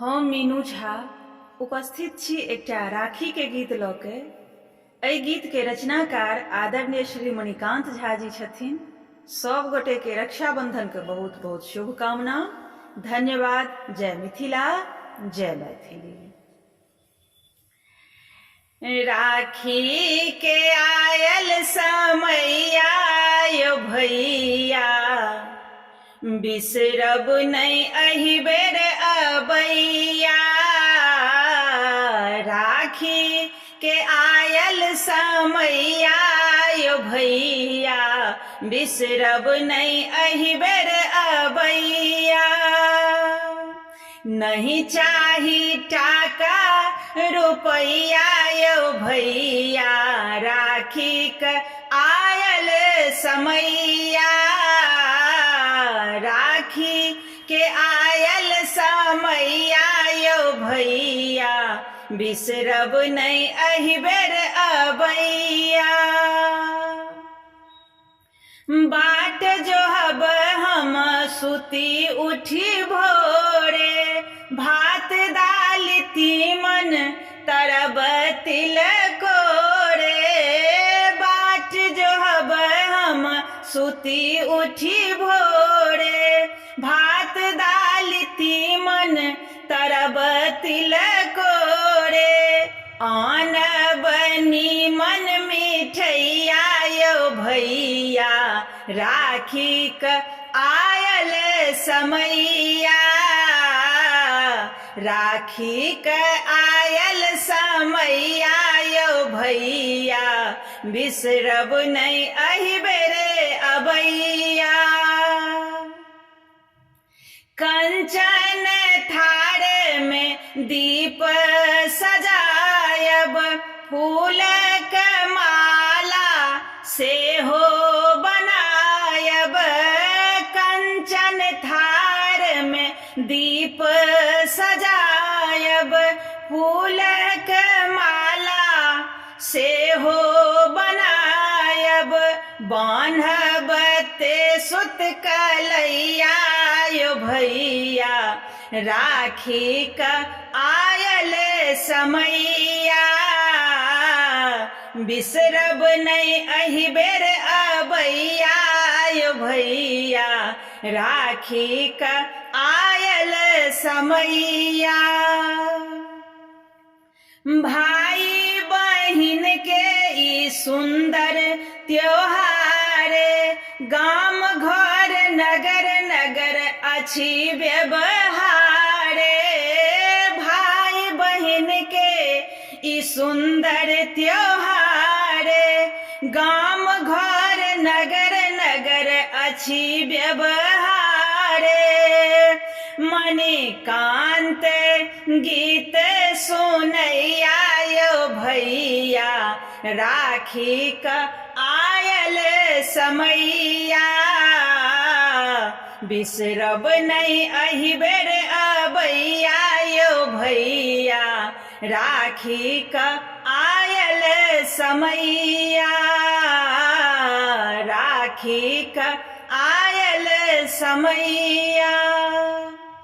हम मीनू झा उपस्थित छी एकटा राखी के गीत लऽ के। एहि गीत के रचनाकार आदरणीय श्री मणिकांत झा जी छथिन। सब गोटे के रक्षाबंधन के बहुत बहुत शुभकामना। धन्यवाद। जय मिथिला, जय मैथिली। राखी के आयल समैया यो भैया, बिसरब नहीं अहि बेर अबैया। राखी के आयल समैया यो भैया, बिसरब नहीं अहि बेर अबैया। नहीं चाही टाका रुपैया यो भैया, राखी के आयल समैया। राखी के आयल समैया यो भैया, बिसरब नहीं अहि बेर अबैया। बाट जोहब हम सुती उठी भोरे, भात दाल तीमन तरब तिलकोरे। बाट जोहब हम सुती उठी भोरे, भात दाल तीमन तरब तिलकोरे। आन बनी मन मिठैया यो भैया, राखी क आयल समैया। राखी क आयल समैया यो भैया, बिसरब नहीं अहि बेरे अबैया। कंचन थार में दीप सजायब, फूल के माला से हो बनायब। कंचन थार में दीप सजायब, फूल के माला से हो बनायब। बान्हब ते सुत कलैया यो भैया, राखी का आयल समैया। बिसरब नहीं अहि बेर अबैया यो भैया, राखी का आयल समैया। भाई बहिन के ई सुंदर त्योहार, गाम घर नगर नगर अछि व्यवहार। भाई बहिन के ई सुंदर त्योहार, गाम घर नगर नगर अछि व्यवहार। मणिकांत गीत सुनैया यो भैया, राखी का आयल समैया। बिसरब नहीं अहि बेर अबैया यो भैया, राखी का आयल समैया। राखी का आयल समैया।